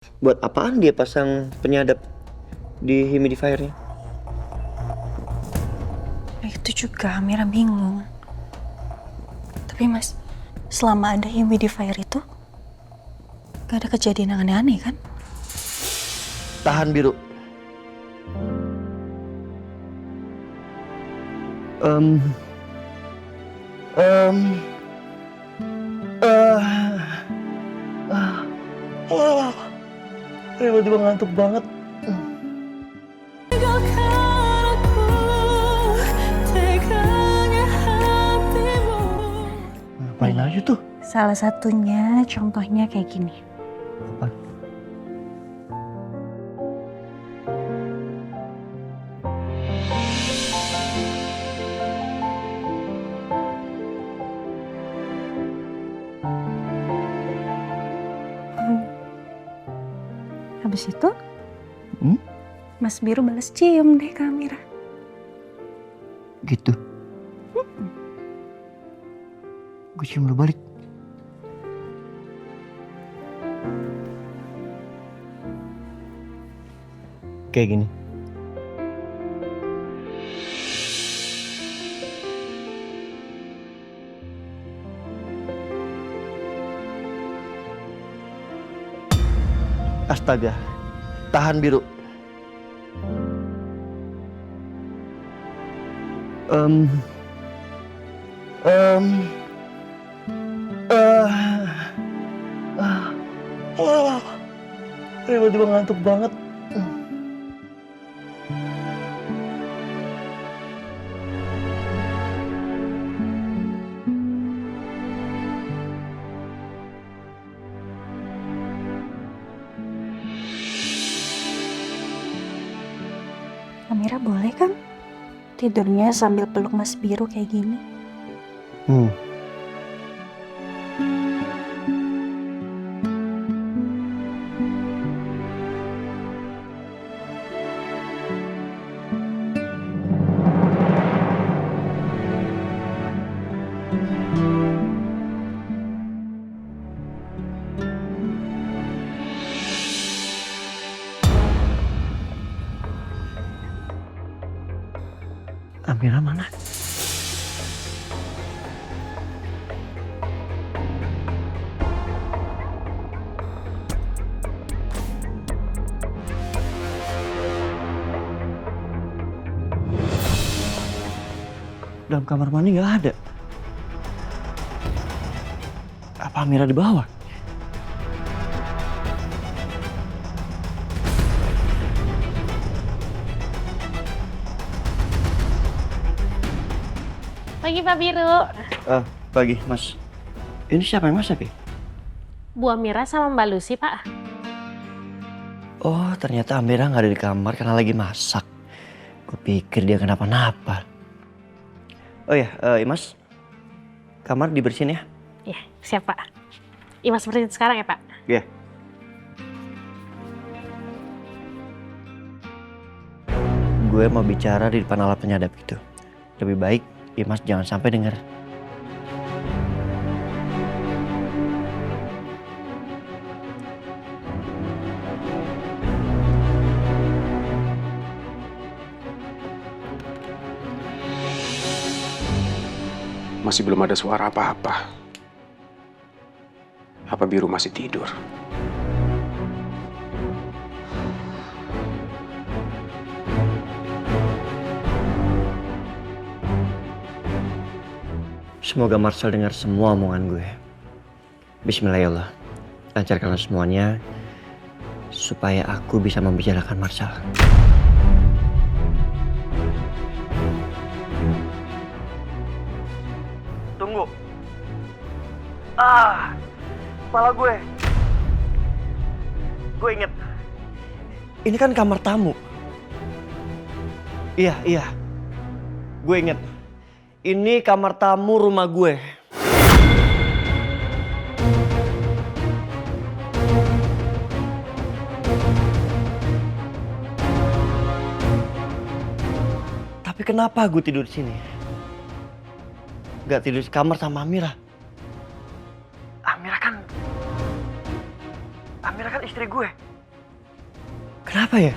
Buat apaan dia pasang penyadap di humidifier-nya? Itu juga Amira bingung. Tapi Mas, selama ada humidifier itu, gak ada kejadian yang aneh-aneh kan? Tahan biru. Em, em, tiba-tiba ngantuk banget. Ngapain aja tuh? Salah satunya, contohnya kayak gini. Apa? Habis itu, Hmm? Mas Biru balas cium deh ke Amira. Gitu. Gue cium lu balik. Kayak gini. Astaga. Tahan biru. Em, em, tiba-tiba ngantuk banget. Amira boleh kan tidurnya sambil peluk Mas Biru kayak gini? Hmm. Amira mana? Dalam kamar mandi nggak ada. Apa Amira di bawah? Pagi Pak Biru. Pagi, Mas. Ini siapa yang masak ya? Bu Amira sama Mbak Lucy, Pak. Oh, ternyata Amira nggak ada di kamar karena lagi masak. Gue pikir dia kenapa-napa. Oh ya, Imas, kamar dibersihin ya? Ya, siap Pak. Imas bersihin sekarang ya Pak. Iya. Gue mau bicara di depan alat penyadap itu. Lebih baik Imas jangan sampai dengar. Masih belum ada suara apa-apa. Apa Biru masih tidur? Semoga Marcel dengar semua omongan gue. Bismillahirrahmanirrahim. Lancarkanlah semuanya supaya aku bisa membicarakan Marcel. Tunggu. Kepala gue. Gue inget. Ini kan kamar tamu. Iya. Gue inget. Ini kamar tamu rumah gue. Tapi kenapa gue tidur di sini? Gak tidur di kamar sama Amira. Amira kan istri gue. Kenapa ya?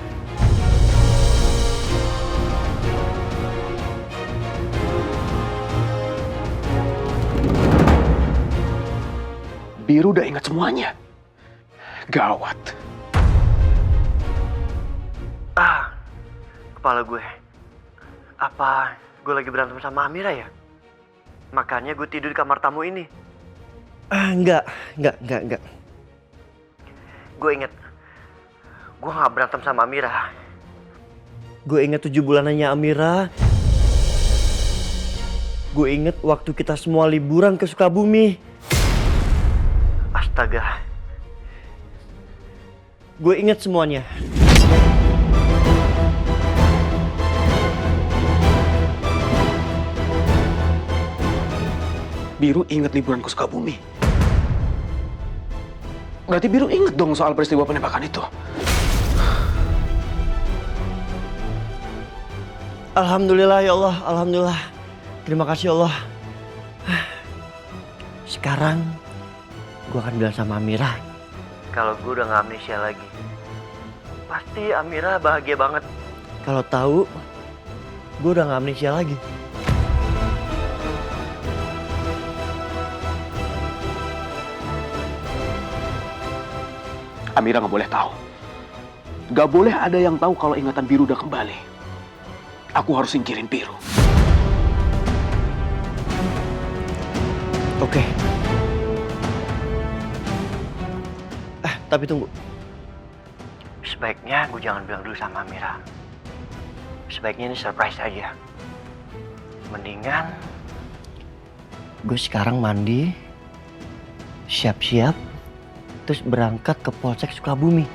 Biru udah ingat semuanya. Gawat. Kepala gue. Apa gue lagi berantem sama Amira ya? Makanya gue tidur di kamar tamu ini. Enggak. Gue inget. Gue gak berantem sama Amira. Gue inget 7 bulanannya Amira. Gue inget waktu kita semua liburan ke Sukabumi. Astaga. Gue inget semuanya. Biru ingat liburan ke Sukabumi. Berarti Biru ingat dong soal peristiwa penembakan itu. Alhamdulillah ya Allah, alhamdulillah. Terima kasih Allah. Sekarang gue akan bilang sama Amira kalau gue udah gak amnesia lagi. Pasti Amira bahagia banget kalau tahu gue udah gak amnesia lagi. Amira nggak boleh tahu. Nggak boleh ada yang tahu kalau ingatan Biru udah kembali. Aku harus singkirin Biru. Oke. Tapi tunggu. Sebaiknya gue jangan bilang dulu sama Amira. Sebaiknya ini surprise aja. Mendingan gue sekarang mandi, siap-siap, terus berangkat ke Polsek Sukabumi.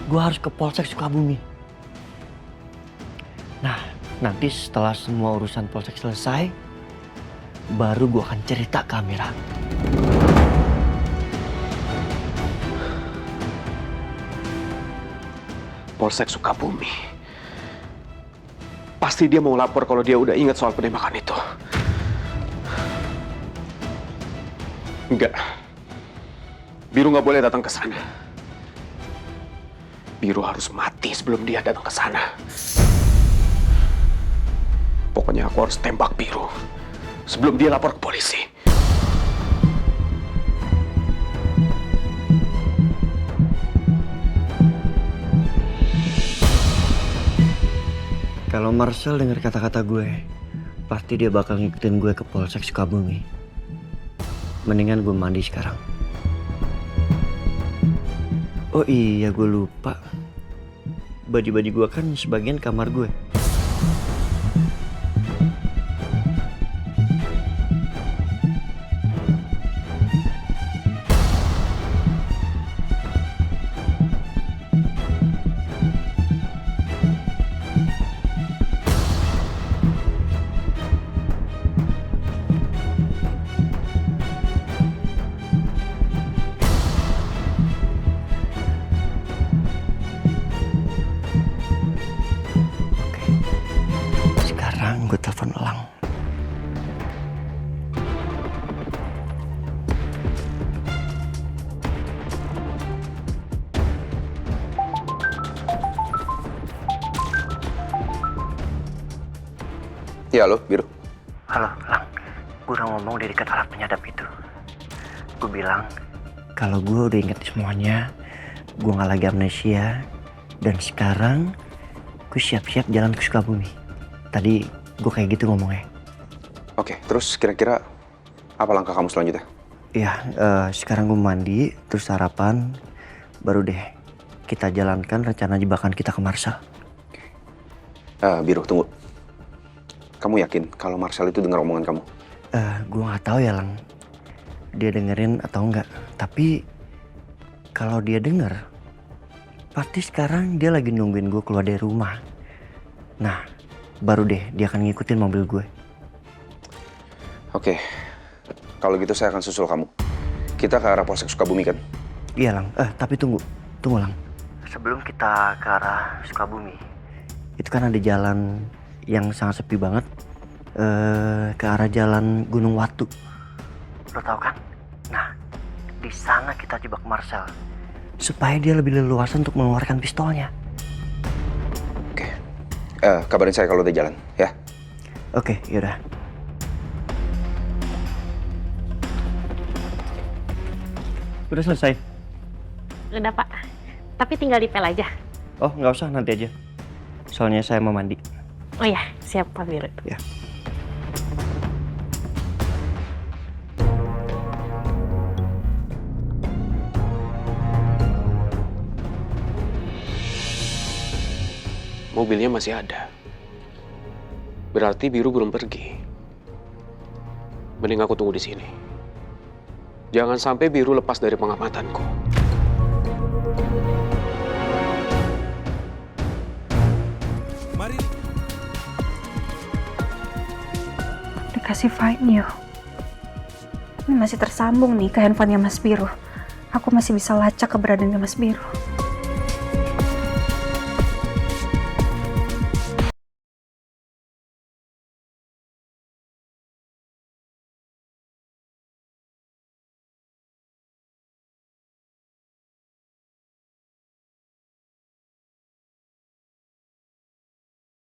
Gue harus ke Polsek Sukabumi. Nah, nanti setelah semua urusan Polsek selesai, baru gue akan cerita ke Amira. Polsek Sukabumi. Pasti dia mau lapor kalau dia udah ingat soal penembakan itu. Enggak. Biru nggak boleh datang ke sana. Biru harus mati sebelum dia datang ke sana. Pokoknya aku harus tembak Biru sebelum dia lapor ke polisi. Kalau Marcel dengar kata-kata gue, pasti dia bakal ngikutin gue ke Polsek Sukabumi. Mendingan gue mandi sekarang. Oh iya, gue lupa. Baju-baju gue kan sebagian kamar gue. Sekarang gue telepon Elang. Ya, halo, Biru. Halo, Elang. Gue udah ngomong di dekat alat penyadap itu. Gue bilang kalau gue udah inget semuanya, gue gak lagi amnesia, dan sekarang gue siap-siap jalan ke Sukabumi. Tadi gue kayak gitu ngomongnya. Oke, terus kira-kira apa langkah kamu selanjutnya? Iya, sekarang gue mandi, terus sarapan, baru deh kita jalankan rencana jebakan kita ke Marcel. Biru, tunggu. Kamu yakin kalau Marcel itu dengar omongan kamu? Gue nggak tahu ya, Lang. Dia dengerin atau enggak. Tapi kalau dia denger, pasti sekarang dia lagi nungguin gue keluar dari rumah. Nah, baru deh dia akan ngikutin mobil gue. Oke, kalau gitu saya akan susul kamu. Kita ke arah Polsek Sukabumi kan? Iya, Lang. Tapi tunggu, Lang. Sebelum kita ke arah Sukabumi, itu kan ada jalan yang sangat sepi banget. ke arah jalan Gunung Watu. Lo tau kan? Nah, di sana kita jebak Marcel supaya dia lebih leluasa untuk mengeluarkan pistolnya. Oke. Kabarin saya kalau udah jalan, ya. Oke, yaudah. Udah selesai? Udah Pak, tapi tinggal dipel aja. Oh, nggak usah, nanti aja. Soalnya saya mau mandi. Oh ya, siap Pak Biru. Ya. Mobilnya masih ada. Berarti Biru belum pergi. Mending aku tunggu di sini. Jangan sampai Biru lepas dari pengamatanku. Dikasih fine you. Ini masih tersambung nih ke handphonenya Mas Biru. Aku masih bisa lacak keberadaannya Mas Biru.